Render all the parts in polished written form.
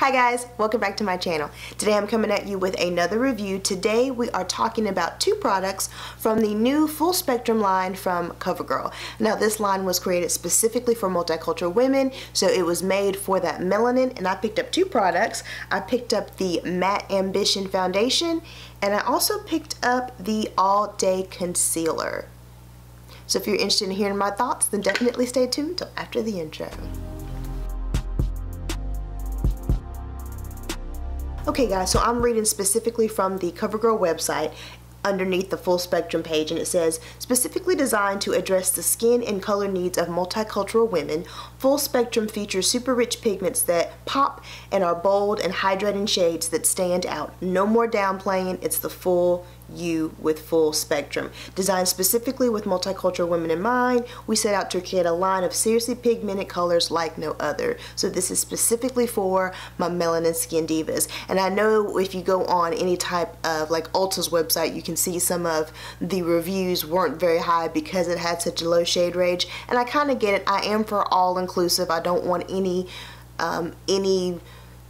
Hi guys, welcome back to my channel. Today I'm coming at you with another review. Today we are talking about two products from the new full spectrum line from CoverGirl. Now this line was created specifically for multicultural women, so it was made for that melanin, and I picked up two products. I picked up the Matte Ambition Foundation, and I also picked up the All Day Concealer. So if you're interested in hearing my thoughts, then definitely stay tuned till after the intro. Okay guys, so I'm reading specifically from the CoverGirl website underneath the full spectrum page, and it says, specifically designed to address the skin and color needs of multicultural women, full spectrum features super rich pigments that pop and are bold and hydrating shades that stand out. No more downplaying, it's the full you with full spectrum. Designed specifically with multicultural women in mind, we set out to create a line of seriously pigmented colors like no other. So this is specifically for my melanin skin divas. And I know if you go on any type of like Ulta's website, you can see some of the reviews weren't very high because it had such a low shade range, and I kind of get it. I am for all inclusive. I don't want any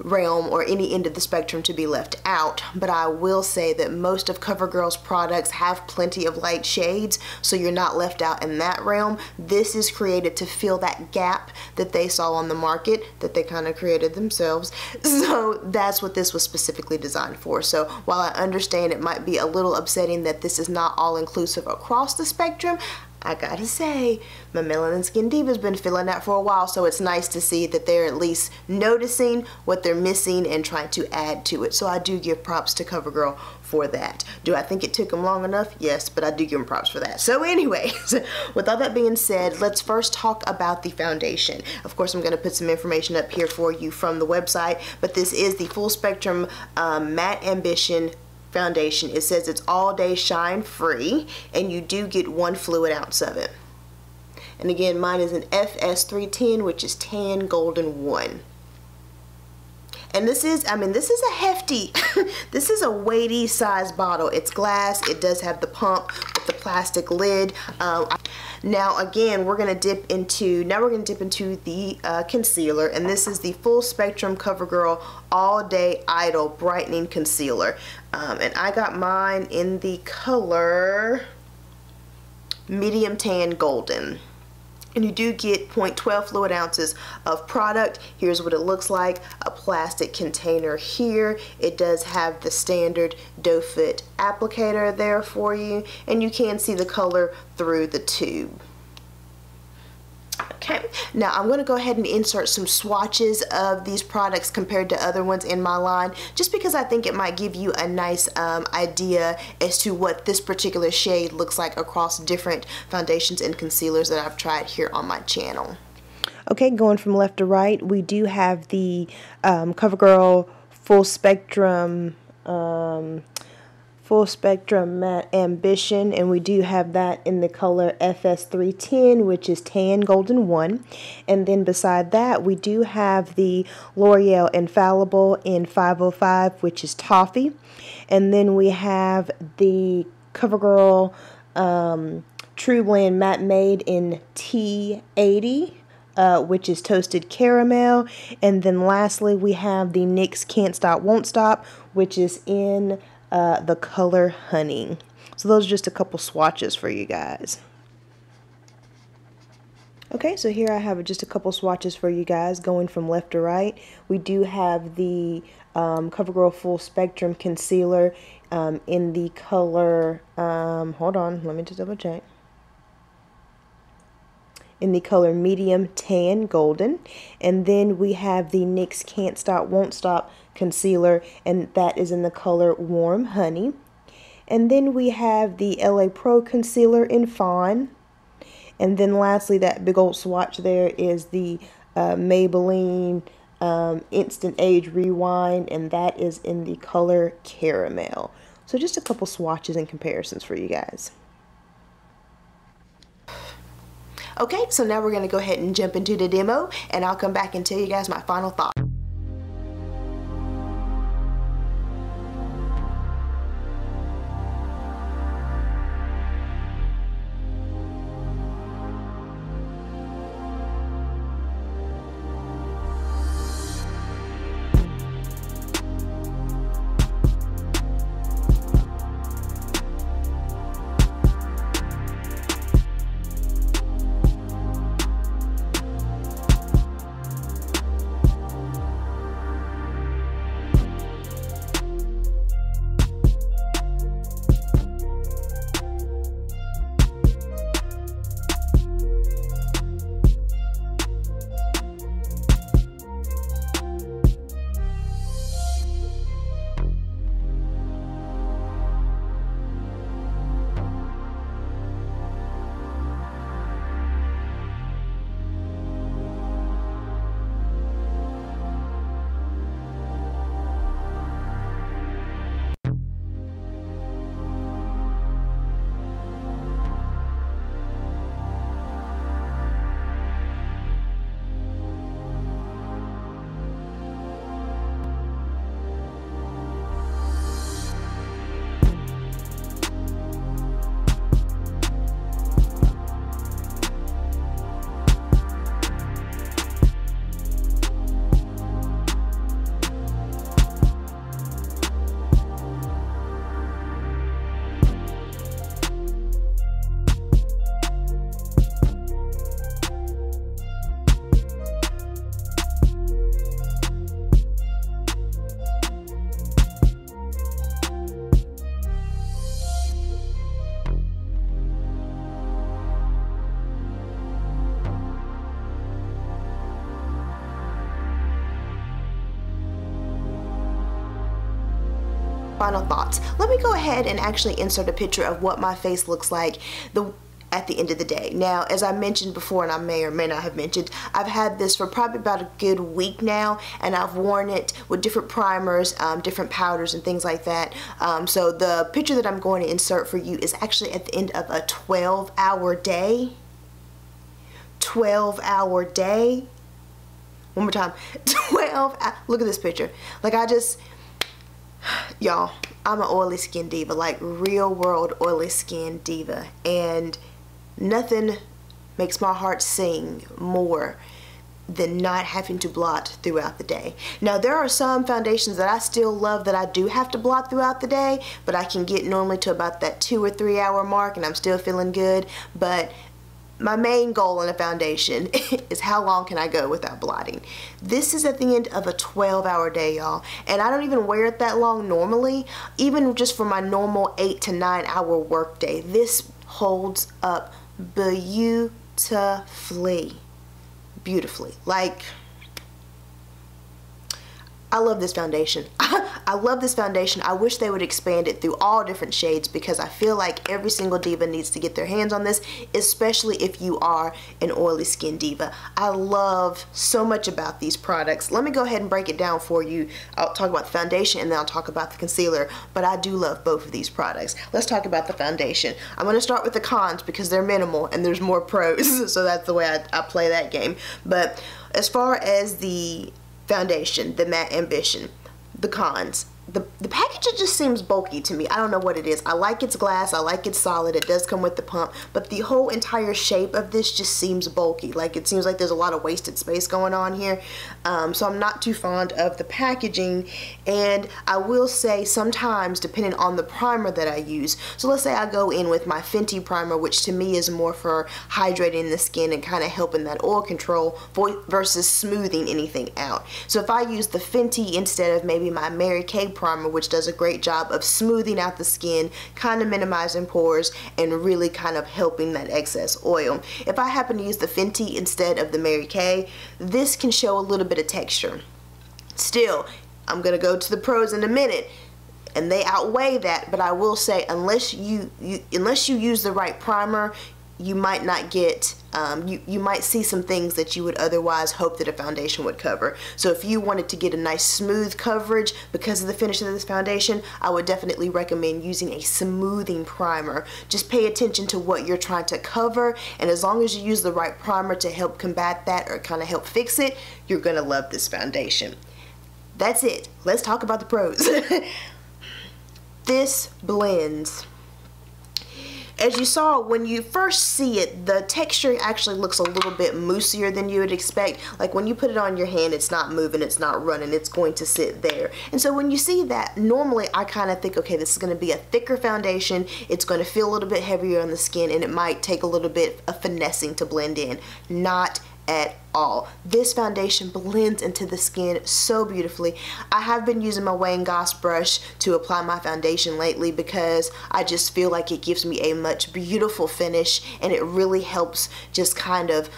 realm or any end of the spectrum to be left out, but I will say that most of CoverGirl's products have plenty of light shades, so you're not left out in that realm. This is created to fill that gap that they saw on the market that they kind of created themselves, so that's what this was specifically designed for. So while I understand it might be a little upsetting that this is not all inclusive across the spectrum, I gotta say, my melanin skin diva's been feeling that for a while, so it's nice to see that they're at least noticing what they're missing and trying to add to it. So I do give props to CoverGirl for that. Do I think it took them long enough? Yes, but I do give them props for that. So anyways, with all that being said, let's first talk about the foundation. Of course, I'm gonna put some information up here for you from the website, but this is the full spectrum Matte Ambition Foundation. It says it's all day shine free, and you do get 1 fluid ounce of it. And again, mine is an FS310, which is tan golden 1. And this is, this is a hefty, this is a weighty size bottle. It's glass. It does have the pump with the plastic lid. Now again, we're gonna dip into the concealer, and this is the full spectrum CoverGirl All Day Idol Brightening Concealer. And I got mine in the color medium tan golden. And you do get 0.12 fluid ounces of product. Here's what it looks like. A plastic container here. It does have the standard doe foot applicator there for you, and you can see the color through the tube. Okay, now I'm going to go ahead and insert some swatches of these products compared to other ones in my line, just because I think it might give you a nice idea as to what this particular shade looks like across different foundations and concealers that I've tried here on my channel. Okay, going from left to right, we do have the CoverGirl Full Spectrum Matte Ambition, and we do have that in the color FS310, which is tan golden 1. And then beside that, we do have the L'Oreal Infallible in 505, which is toffee. And then we have the CoverGirl True Blend Matte Made in T80, which is toasted caramel. And then lastly, we have the NYX Can't Stop Won't Stop, which is in the color Honey. So those are just a couple swatches for you guys. Okay, so here I have just a couple swatches for you guys going from left to right. We do have the CoverGirl Full Spectrum Concealer in the color, hold on, let me just double check. In the color medium tan golden. And then we have the NYX Can't Stop Won't Stop concealer, and that is in the color warm honey. And then we have the LA Pro concealer in fawn. And then lastly, that big old swatch there is the Maybelline Instant Age Rewind, and that is in the color caramel. So just a couple swatches and comparisons for you guys. Okay, so now we're going to go ahead and jump into the demo, and I'll come back and tell you guys my final thoughts. final thoughts. Let me go ahead and actually insert a picture of what my face looks like at the end of the day. Now, as I mentioned before, and I may or may not have mentioned, I've had this for probably about a good week now, and I've worn it with different primers, different powders and things like that. So the picture that I'm going to insert for you is actually at the end of a 12-hour day. 12-hour day. One more time. 12. Look at this picture. Like, y'all, I'm an oily skin diva, like real world oily skin diva, and nothing makes my heart sing more than not having to blot throughout the day. Now, there are some foundations that I still love that I do have to blot throughout the day, but I can get normally to about that 2 or 3 hour mark and I'm still feeling good. But my main goal in a foundation is how long can I go without blotting. This is at the end of a 12-hour day, y'all, and I don't even wear it that long normally. Even just for my normal 8 to 9 hour work day, this holds up beautifully. Like, I love this foundation. I love this foundation. I wish they would expand it through all different shades, because I feel like every single diva needs to get their hands on this, especially if you are an oily skin diva. I love so much about these products. Let me go ahead and break it down for you. I'll talk about the foundation and then I'll talk about the concealer, but I do love both of these products. Let's talk about the foundation. I'm going to start with the cons because they're minimal and there's more pros, so that's the way I play that game. But as far as the foundation, the Matte Ambition, the cons, the packaging just seems bulky to me. I don't know what it is. I like its glass, I like it's solid, it does come with the pump, but the whole entire shape of this just seems bulky. Like, it seems like there's a lot of wasted space going on here. So I'm not too fond of the packaging, and I will say sometimes, depending on the primer that I use, so let's say I go in with my Fenty primer, which to me is more for hydrating the skin and kind of helping that oil control versus smoothing anything out. So if I use the Fenty instead of maybe my Mary Kay primer, which does a great job of smoothing out the skin, kind of minimizing pores, and really kind of helping that excess oil. If I happen to use the Fenty instead of the Mary Kay, this can show a little bit of texture. Still, I'm gonna go to the pros in a minute, and they outweigh that, but I will say, unless you use the right primer, you might not get, you might see some things that you would otherwise hope that a foundation would cover. So if you wanted to get a nice smooth coverage because of the finish of this foundation, I would definitely recommend using a smoothing primer. Just pay attention to what you're trying to cover, and as long as you use the right primer to help combat that or kind of help fix it, you're gonna love this foundation. That's it. Let's talk about the pros. This blends. As you saw, when you first see it, the texture actually looks a little bit moussier than you would expect. Like, when you put it on your hand, it's not moving, it's not running, it's going to sit there. And so when you see that, normally I kind of think, okay, this is going to be a thicker foundation, it's going to feel a little bit heavier on the skin, and it might take a little bit of finessing to blend in. Not at all. This foundation blends into the skin so beautifully. I have been using my Wayne Goss brush to apply my foundation lately because I just feel like it gives me a much beautiful finish, and it really helps just kind of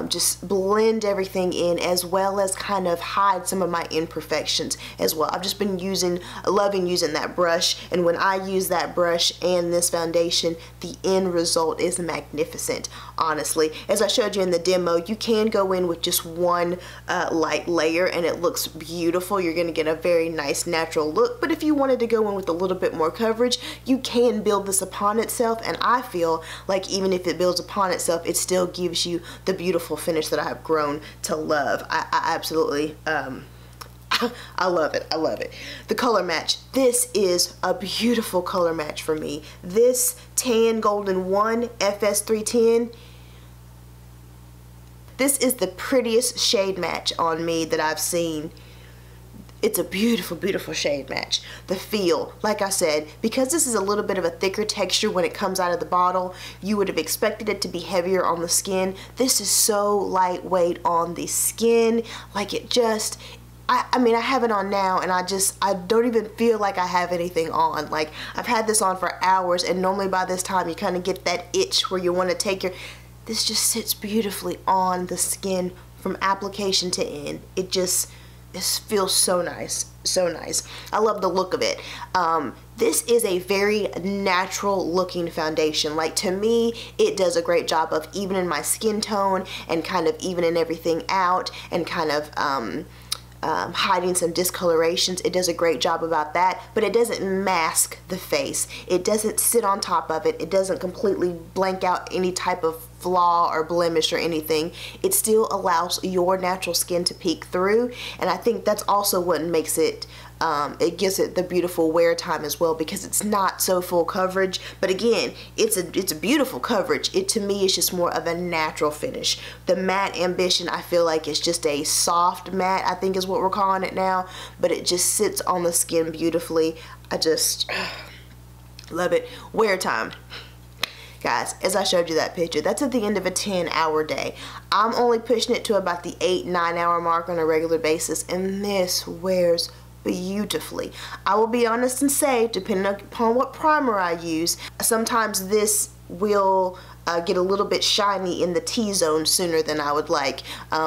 just blend everything in, as well as kind of hide some of my imperfections as well. I've just been loving using that brush, and when I use that brush and this foundation, the end result is magnificent, honestly. As I showed you in the demo, you can go in with just one light layer and it looks beautiful. You're going to get a very nice natural look, but if you wanted to go in with a little bit more coverage, you can build this upon itself, and I feel like even if it builds upon itself, it still gives you the beautiful finish that I have grown to love. I absolutely I love it. I love it. The color match. This is a beautiful color match for me. This Tan Golden 1 FS310, this is the prettiest shade match on me that I've seen. It's a beautiful, beautiful shade match. The feel, like I said, because this is a little bit of a thicker texture when it comes out of the bottle, you would have expected it to be heavier on the skin. This is so lightweight on the skin. Like, it just, I mean, I have it on now and I don't even feel like I have anything on. Like, I've had this on for hours, and normally by this time you kind of get that itch where you want to take your, this just sits beautifully on the skin from application to end. It just, this feels so nice, so nice. I love the look of it. This is a very natural looking foundation. Like, to me, it does a great job of evening my skin tone and kind of evening everything out and kind of hiding some discolorations. It does a great job about that, but it doesn't mask the face. It doesn't sit on top of it. It doesn't completely blank out any type of flaw or blemish or anything. It still allows your natural skin to peek through, and I think that's also what makes it it gives it the beautiful wear time as well, because it's not so full coverage. But again, it's a beautiful coverage. It, to me, is just more of a natural finish. The matte ambition, I feel like it's just a soft matte, I think is what we're calling it now, but it just sits on the skin beautifully. I just love it. Wear time. Guys, as I showed you that picture, that's at the end of a 10-hour day. I'm only pushing it to about the 8-9 hour mark on a regular basis, and this wears beautifully. I will be honest and say, depending upon what primer I use, sometimes this will get a little bit shiny in the T-zone sooner than I would like.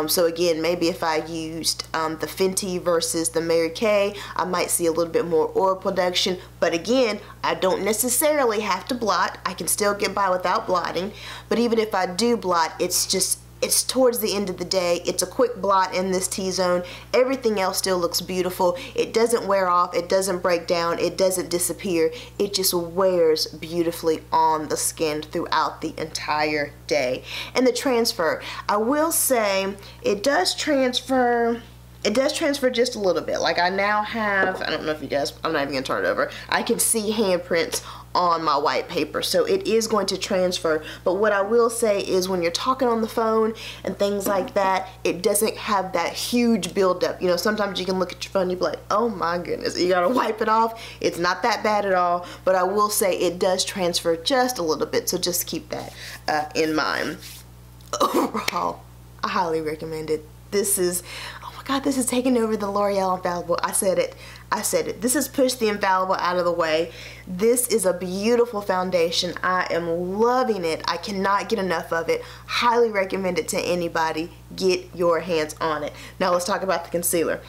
So again, maybe if I used the Fenty versus the Mary Kay, I might see a little bit more oil production. But again, I don't necessarily have to blot. I can still get by without blotting. But even if I do blot, it's towards the end of the day. It's a quick blot in this T-zone. Everything else still looks beautiful. It doesn't wear off. It doesn't break down. It doesn't disappear. It just wears beautifully on the skin throughout the entire day. And the transfer, I will say it does transfer. It does transfer just a little bit. Like, I now have, I don't know if you guys, I'm not even gonna turn it over. I can see handprints on my white paper, so it is going to transfer. But what I will say is, when you're talking on the phone and things like that, it doesn't have that huge buildup. You know, sometimes you can look at your phone and you be like, oh my goodness, you gotta wipe it off. It's not that bad at all, but I will say it does transfer just a little bit, so just keep that in mind. Overall, I highly recommend it. This is, oh my God, this is taking over the L'Oreal Infallible. I said it. I said it. This has pushed the Infallible out of the way. This is a beautiful foundation. I am loving it. I cannot get enough of it. Highly recommend it to anybody. Get your hands on it. Now let's talk about the concealer.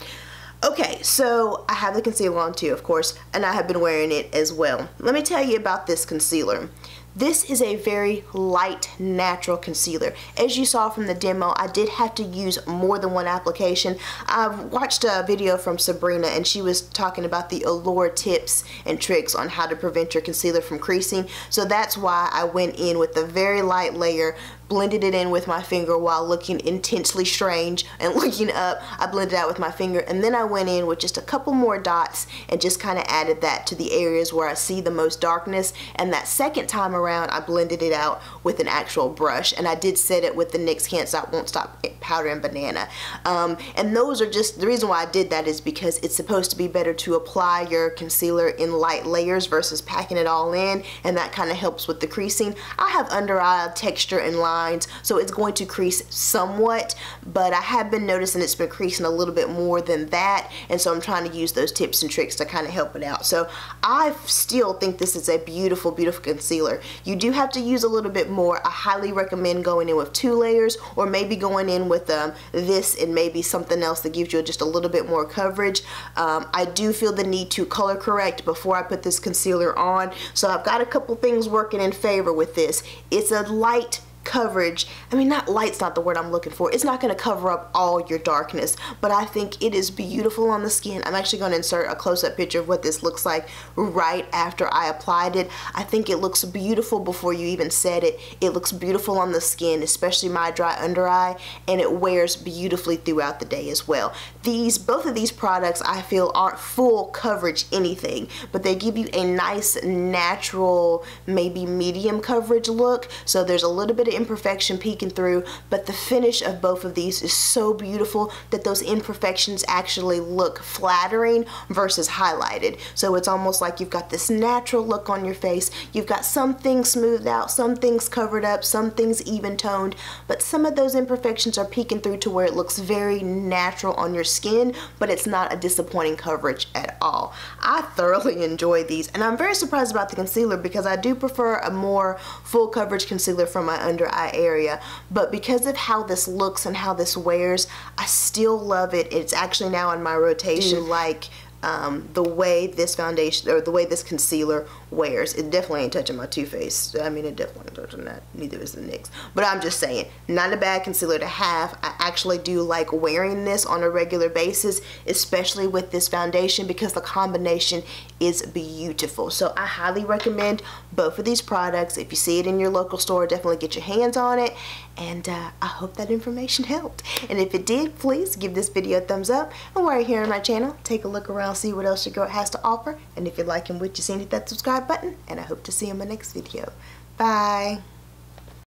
Okay, so I have the concealer on too, of course, and I have been wearing it as well. Let me tell you about this concealer. This is a very light, natural concealer. As you saw from the demo, I did have to use more than one application. I watched a video from Sabrina, and she was talking about the Allure tips and tricks on how to prevent your concealer from creasing. So that's why I went in with a very light layer, blended it in with my finger while looking intensely strange and looking up. I blended out with my finger, and then I went in with just a couple more dots and just kind of added that to the areas where I see the most darkness. And that second time around, I blended it out with an actual brush, and I did set it with the NYX Can't Stop Won't Stop Powder and Banana. And those are just, the reason why I did that is because it's supposed to be better to apply your concealer in light layers versus packing it all in, and that kind of helps with the creasing. I have under eye texture and lines, so it's going to crease somewhat, but I have been noticing it's been creasing a little bit more than that, and so I'm trying to use those tips and tricks to kind of help it out. So I still think this is a beautiful, beautiful concealer. You do have to use a little bit more. I highly recommend going in with 2 layers, or maybe going in with this and maybe something else that gives you just a little bit more coverage. I do feel the need to color correct before I put this concealer on, so I've got a couple things working in favor with this. It's a light coverage. I mean, not light's not the word I'm looking for. It's not going to cover up all your darkness, but I think it is beautiful on the skin. I'm actually going to insert a close-up picture of what this looks like right after I applied it. I think it looks beautiful before you even set it. It looks beautiful on the skin, especially my dry under eye, and it wears beautifully throughout the day as well. Both of these products, I feel, aren't full coverage anything, but they give you a nice, natural, maybe medium coverage look. So there's a little bit of imperfection peeking through, but the finish of both of these is so beautiful that those imperfections actually look flattering versus highlighted. So it's almost like you've got this natural look on your face. You've got some things smoothed out, some things covered up, some things even toned, but some of those imperfections are peeking through to where it looks very natural on your skin, but it's not a disappointing coverage at all. I thoroughly enjoy these, and I'm very surprised about the concealer because I do prefer a more full coverage concealer for my under under eye area. But because of how this looks and how this wears, I still love it. It's actually now in my rotation. Like the way this foundation, or the way this concealer wears. It definitely ain't touching my Too Faced. I mean, it definitely ain't touching that. Neither is the NYX. But I'm just saying, not a bad concealer to have. I actually do like wearing this on a regular basis, especially with this foundation, because the combination is beautiful. So I highly recommend both of these products. If you see it in your local store, definitely get your hands on it. And I hope that information helped. And if it did, please give this video a thumbs up. And while you're here on my channel, take a look around, see what else your girl has to offer. And if you're liking what you're seeing, hit that subscribe button. And I hope to see you in my next video. Bye.